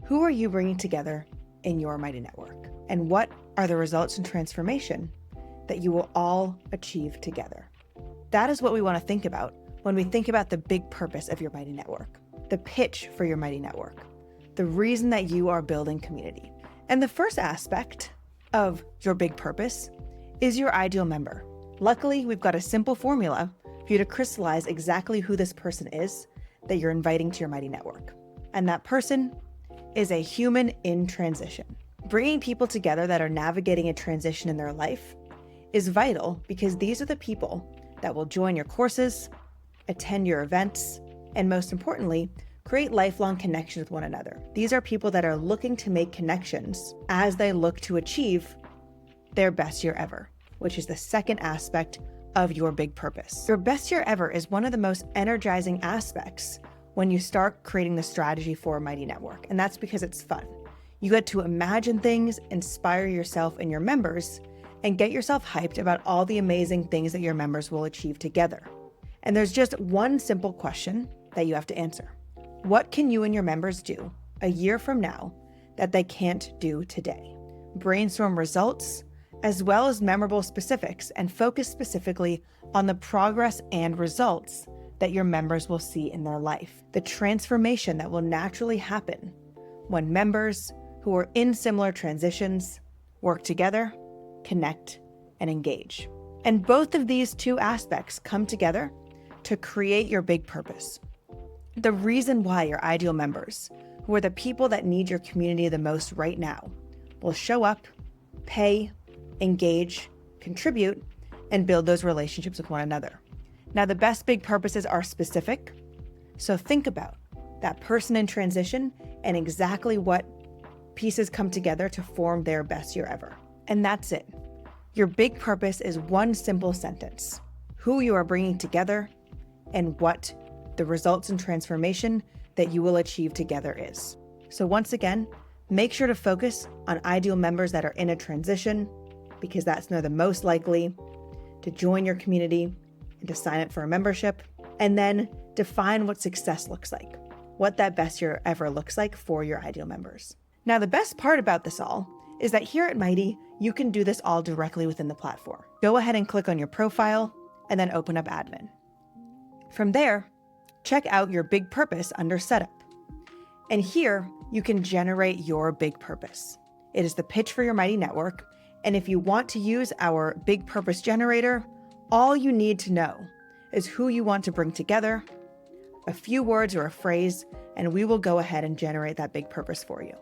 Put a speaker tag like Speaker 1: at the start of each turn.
Speaker 1: Who are you bringing together in your Mighty Network? And what are the results and transformation that you will all achieve together? That is what we want to think about when we think about the big purpose of your Mighty Network, the pitch for your Mighty Network, the reason that you are building community. And the first aspect of your big purpose is your ideal member. Luckily, we've got a simple formula for you to crystallize exactly who this person is that you're inviting to your Mighty Network. And that person is a human in transition. Bringing people together that are navigating a transition in their life is vital because these are the people that will join your courses, attend your events, and most importantly, create lifelong connections with one another. These are people that are looking to make connections as they look to achieve their best year ever, which is the second aspect of your big purpose. Your best year ever is one of the most energizing aspects when you start creating the strategy for a Mighty Network, and that's because it's fun. You get to imagine things, inspire yourself and your members, and get yourself hyped about all the amazing things that your members will achieve together. And there's just one simple question that you have to answer. What can you and your members do a year from now that they can't do today? Brainstorm results as well as memorable specifics and focus specifically on the progress and results that your members will see in their life. The transformation that will naturally happen when members who are in similar transitions work together, connect, and engage. And both of these two aspects come together to create your big purpose. The reason why your ideal members, who are the people that need your community the most right now, will show up, pay, engage, contribute, and build those relationships with one another. Now, the best big purposes are specific, so think about that person in transition and exactly what pieces come together to form their best year ever. And that's it. Your big purpose is one simple sentence: who you are bringing together and what the results and transformation that you will achieve together is. So once again, make sure to focus on ideal members that are in a transition, because that's the most likely to join your community and to sign up for a membership. And then define what success looks like, what that best year ever looks like for your ideal members. Now, the best part about this all is that here at Mighty, you can do this all directly within the platform. Go ahead and click on your profile and then open up admin. From there, check out your big purpose under setup. And here you can generate your big purpose. It is the pitch for your Mighty Network. And if you want to use our big purpose generator, all you need to know is who you want to bring together, a few words or a phrase, and we will go ahead and generate that big purpose for you.